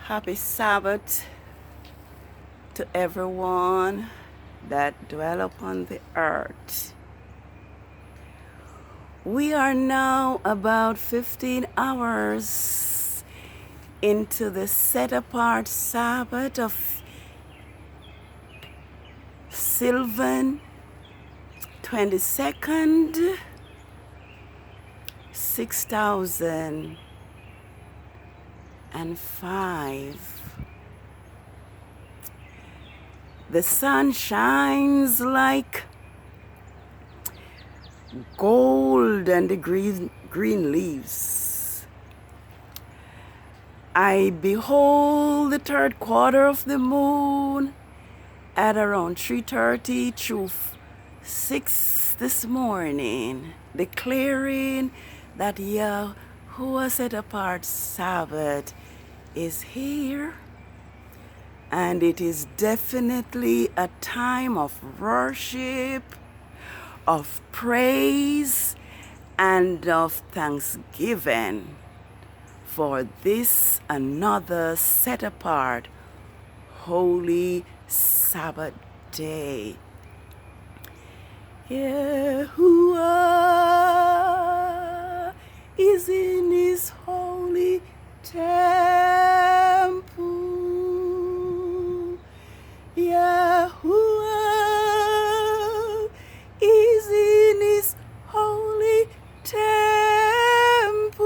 Happy Sabbath to everyone that dwell upon the earth. We are now about 15 hours into the set-apart Sabbath of SIVAN 22nd, 6005. The sun shines like gold and the green leaves. I behold the third quarter of the moon at around 3:30 through 6 this morning, declaring that Yahuwah set apart Sabbath is here. And it is definitely a time of worship, of praise, and of thanksgiving for this another set apart holy Sabbath day. Yahuwah is in his holy temple. Yahuwah is in his holy temple.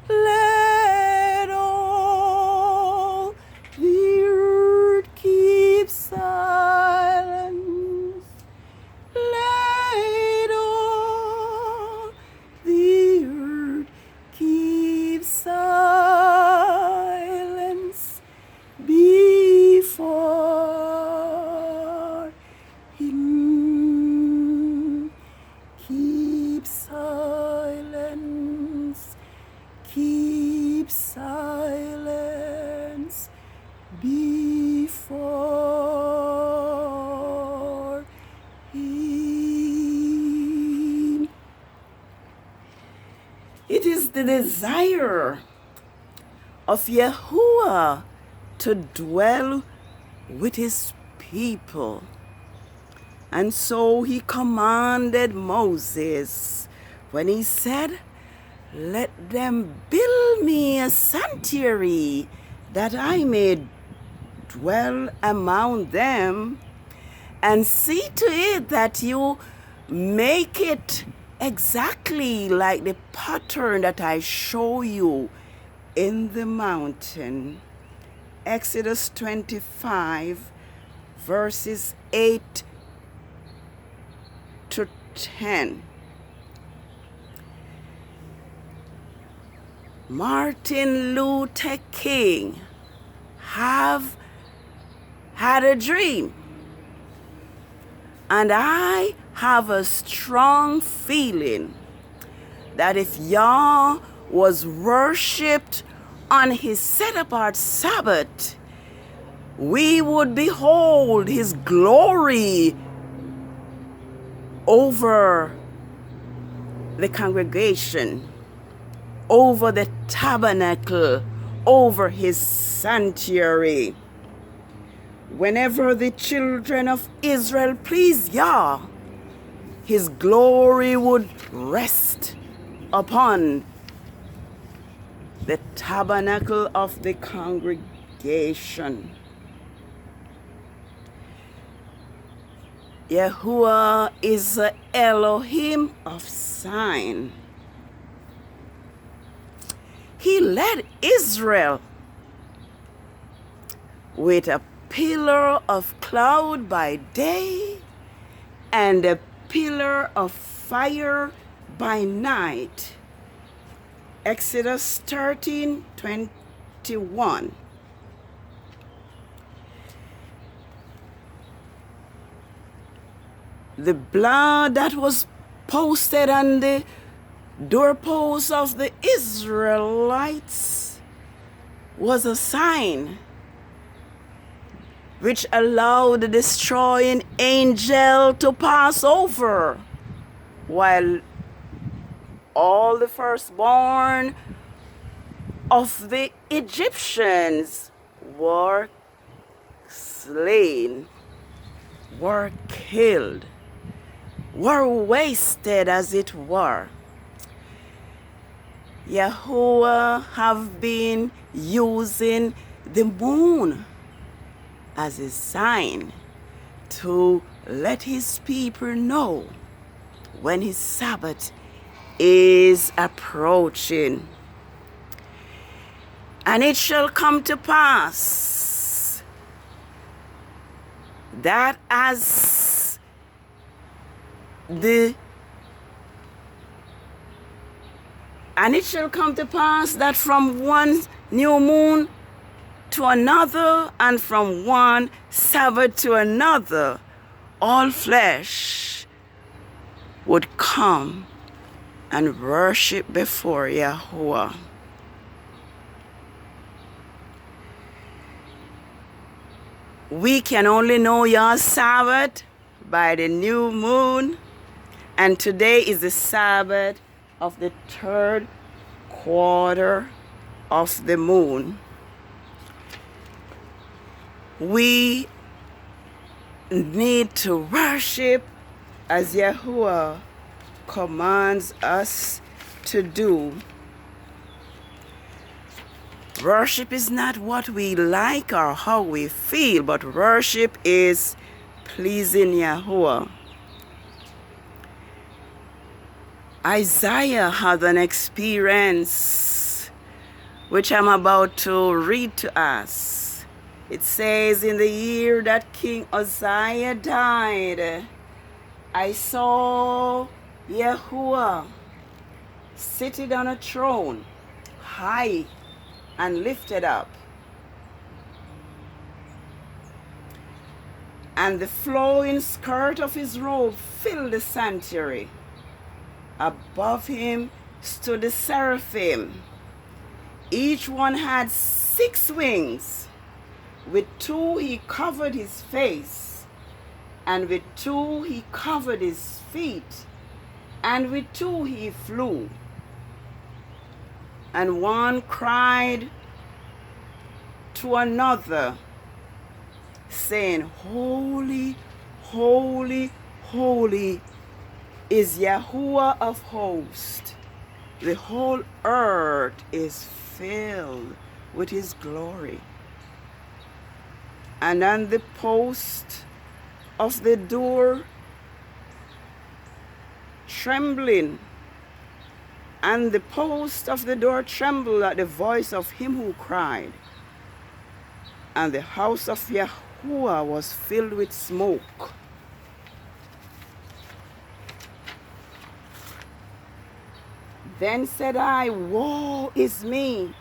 Let all the earth keep silence. Let all the earth keep silence before him. Keep silence, keep silence before him. It is the desire of Yahuwah to dwell with his people. And so he commanded Moses when he said, "Let them build me a sanctuary that I may dwell among them, and see to it that you make it exactly like the pattern that I show you in the mountain." Exodus 25, verses 8 to 10. Martin Luther King have had a dream, and I have a strong feeling that if Yah was worshipped on his set-apart Sabbath, we would behold his glory over the congregation, over the tabernacle, over his sanctuary. Whenever the children of Israel pleased Yah, his glory would rest upon the tabernacle of the congregation. Yahuwah is the Elohim of sign. He led Israel with a pillar of cloud by day and a pillar of fire by night. Exodus 13:21. The blood that was posted on the doorposts of the Israelites was a sign which allowed the destroying angel to pass over, while all the firstborn of the Egyptians were slain, were killed, were wasted as it were. Yahuwah have been using the moon as a sign to let his people know when his Sabbath is approaching. And it shall come to pass that as from one new moon to another, and from one Sabbath to another, all flesh would come and worship before Yahuwah. We can only know your Sabbath by the new moon, and today is the Sabbath of the third quarter of the moon. We need to worship as Yahuwah commands us to do. Worship is not what we like or how we feel, but worship is pleasing Yahuwah. Isaiah had an experience which I'm about to read to us. It says, in the year that King Uzziah died, I saw Yahuwah seated on a throne, high and lifted up, and the flowing skirt of his robe filled the sanctuary. Above him stood the seraphim. Each one had 6 wings. With 2 he covered his face, and with 2 he covered his feet, and with 2 he flew. And one cried to another, saying, Holy, holy, holy is Yahuwah of hosts. The whole earth is filled with his glory. And on the post of the door trembling, and the post of the door trembled at the voice of him who cried. And the house of Yahuwah was filled with smoke. Then said I, Woe is me,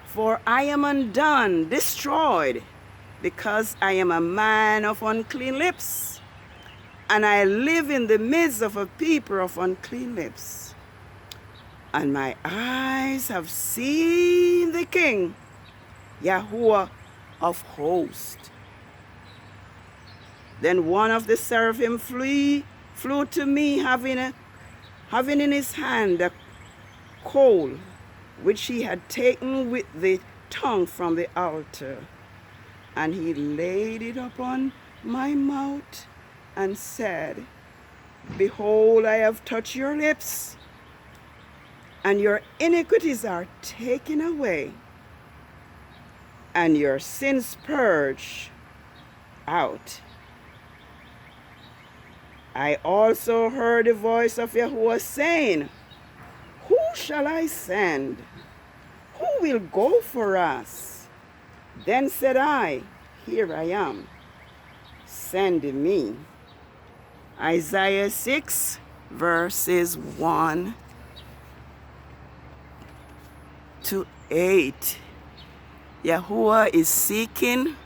for I am undone, destroyed, because I am a man of unclean lips, and I live in the midst of a people of unclean lips. And my eyes have seen the King, Yahuwah of hosts. Then one of the seraphim flew to me, having in his hand a coal, which he had taken with the tongue from the altar. And he laid it upon my mouth and said, Behold, I have touched your lips, and your iniquities are taken away, and your sins purged out. I also heard the voice of Yahuwah saying, Who shall I send? Who will go for us? Then said I, Here I am, send me. Isaiah 6, verses 1 to 8. Yahuwah is seeking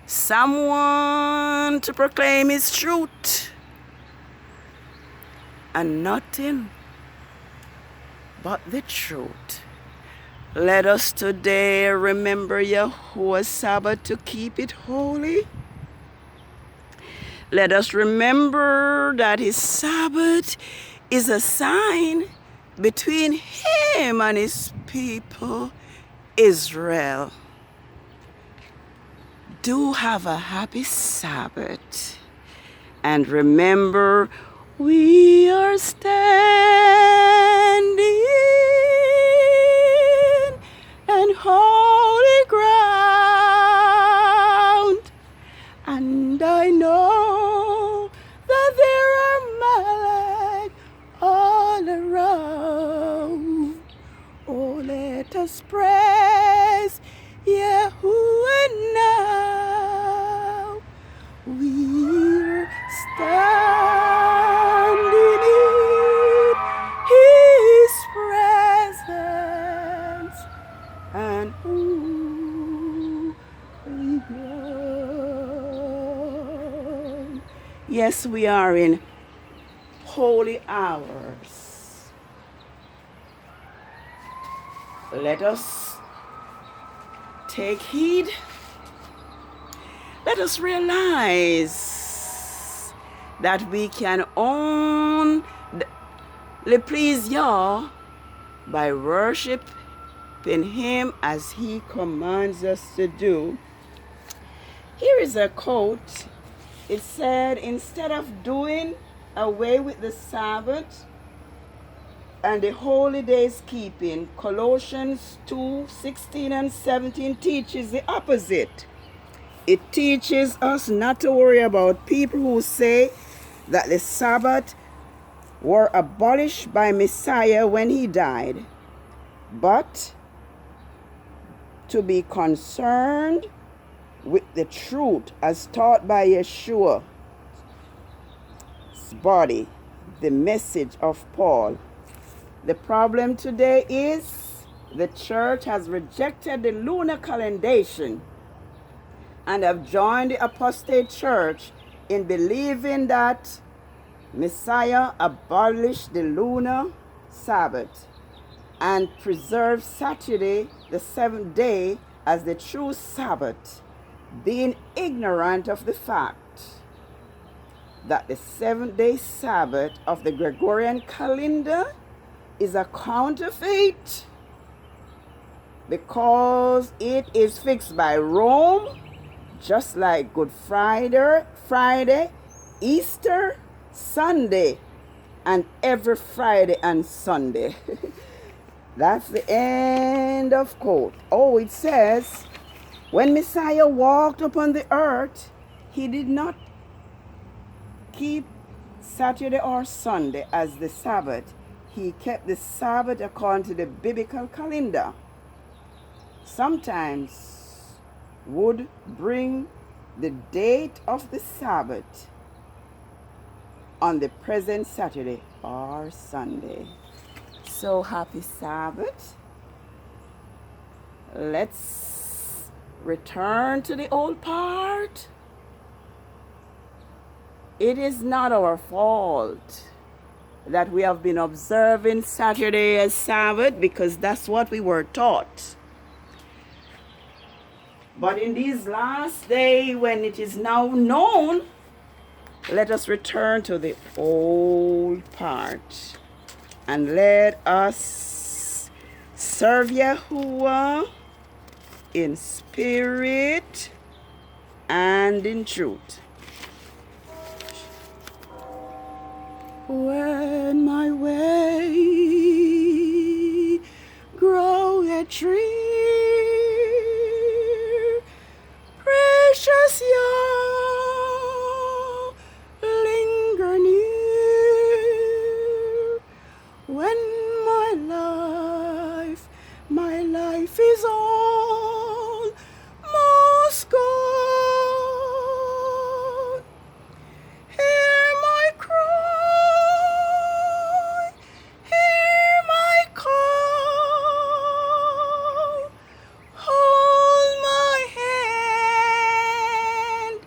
someone to proclaim his truth, and nothing but the truth. Let us today remember Yahuwah's Sabbath to keep it holy. Let us remember that his Sabbath is a sign between him and his people, Israel, do have a happy Sabbath. And remember, we are standing on holy ground. And I know that there are Malak all around. Oh, let us praise Yahuwah now. We're standing in His presence and holy ground. Yes, we are in holy hours. Let us take heed. Let us realize that we can only please Yah by worshiping Him as He commands us to do. Here is a quote. It said, instead of doing away with the Sabbath and the holy days keeping, Colossians 2:16 and 17 teaches the opposite. It teaches us not to worry about people who say that the Sabbath were abolished by Messiah when He died, but to be concerned with the truth as taught by Yeshua's body, the message of Paul. The problem today is the church has rejected the lunar calendation and have joined the apostate church in believing that Messiah abolished the lunar Sabbath and preserved Saturday, the seventh day, as the true Sabbath, being ignorant of the fact that the seventh-day Sabbath of the Gregorian calendar is a counterfeit because it is fixed by Rome, just like Good Friday, Easter, Sunday, and every Friday and Sunday. That's the end of quote. Oh, it says, when Messiah walked upon the earth, He did not keep Saturday or Sunday as the Sabbath. He kept the Sabbath according to the biblical calendar. Sometimes would bring the date of the Sabbath on the present Saturday or Sunday. So happy Sabbath. Let's return to the old part. It is not our fault that we have been observing Saturday as Sabbath because that's what we were taught. But in these last days, when it is now known, let us return to the old part and let us serve Yahuwah in spirit and in truth. When my way grow a tree, precious Yah, linger near. When my life is almost gone, hear my cry, hear my call, hold my hand,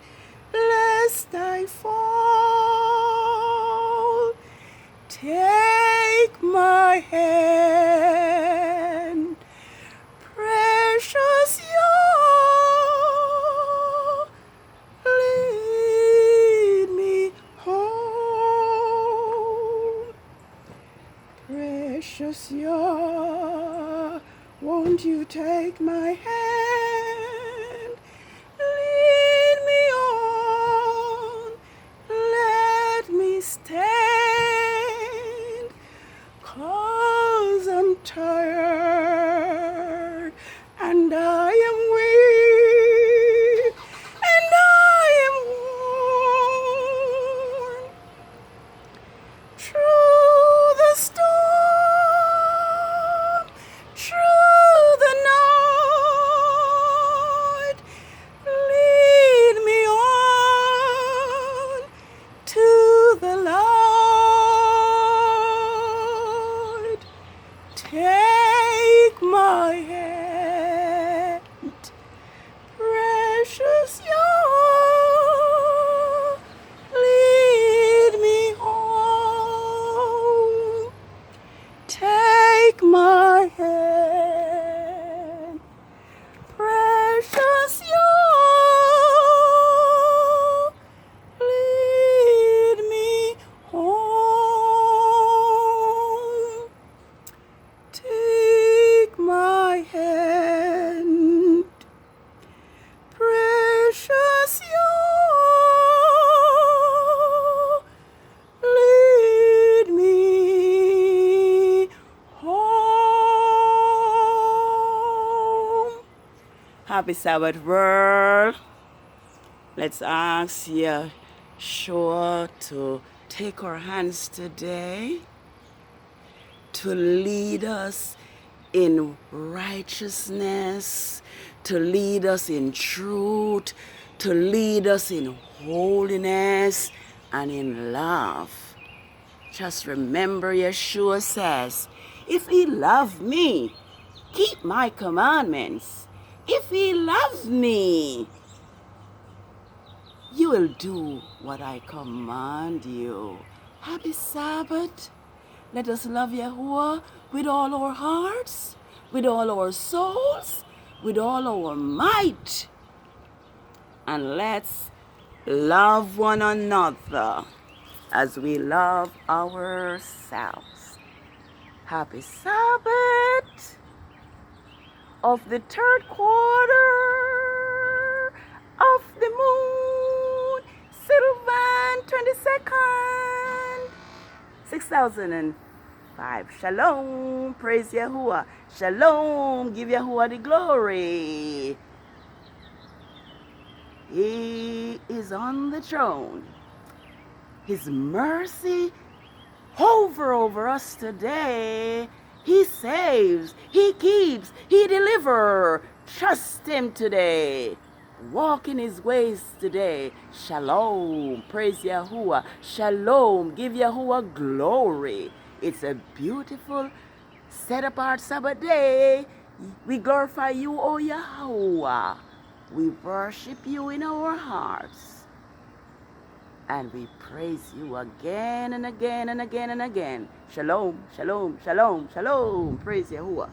lest I fall. Take my hand, pray won't you take my hand, lead me on, let me stand, 'cause I'm tired and I am weak and I am worn. Through the storm, through the night, lead me on to the light. Take my hand, precious YAH, lead me home. Take my hand, precious YAH, lead me home. Take my hand, precious YAH, lead me home. Happy Sabbath, world. Let's ask Yeshua to take our hands today, to lead us in righteousness, to lead us in truth, to lead us in holiness and in love. Just remember, Yeshua says, if he loved me, keep my commandments. If he loves me, you will do what I command you. Happy Sabbath. Let us love Yahuwah with all our hearts, with all our souls, with all our might. And let's love one another as we love ourselves. Happy Sabbath of the third quarter of the moon, SIVAN 22nd. 6005. Shalom. Praise Yahuwah. Shalom. Give Yahuwah the glory. He is on the throne. His mercy hover over us today. He saves. He keeps. He delivers. Trust him today. Walk in his ways today. Shalom. Praise Yahuwah. Shalom. Give Yahuwah glory. It's a beautiful, set apart Sabbath day. We glorify you, O Yahuwah. We worship you in our hearts. And we praise you again and again and again and again. Shalom. Shalom. Shalom. Shalom. Praise Yahuwah.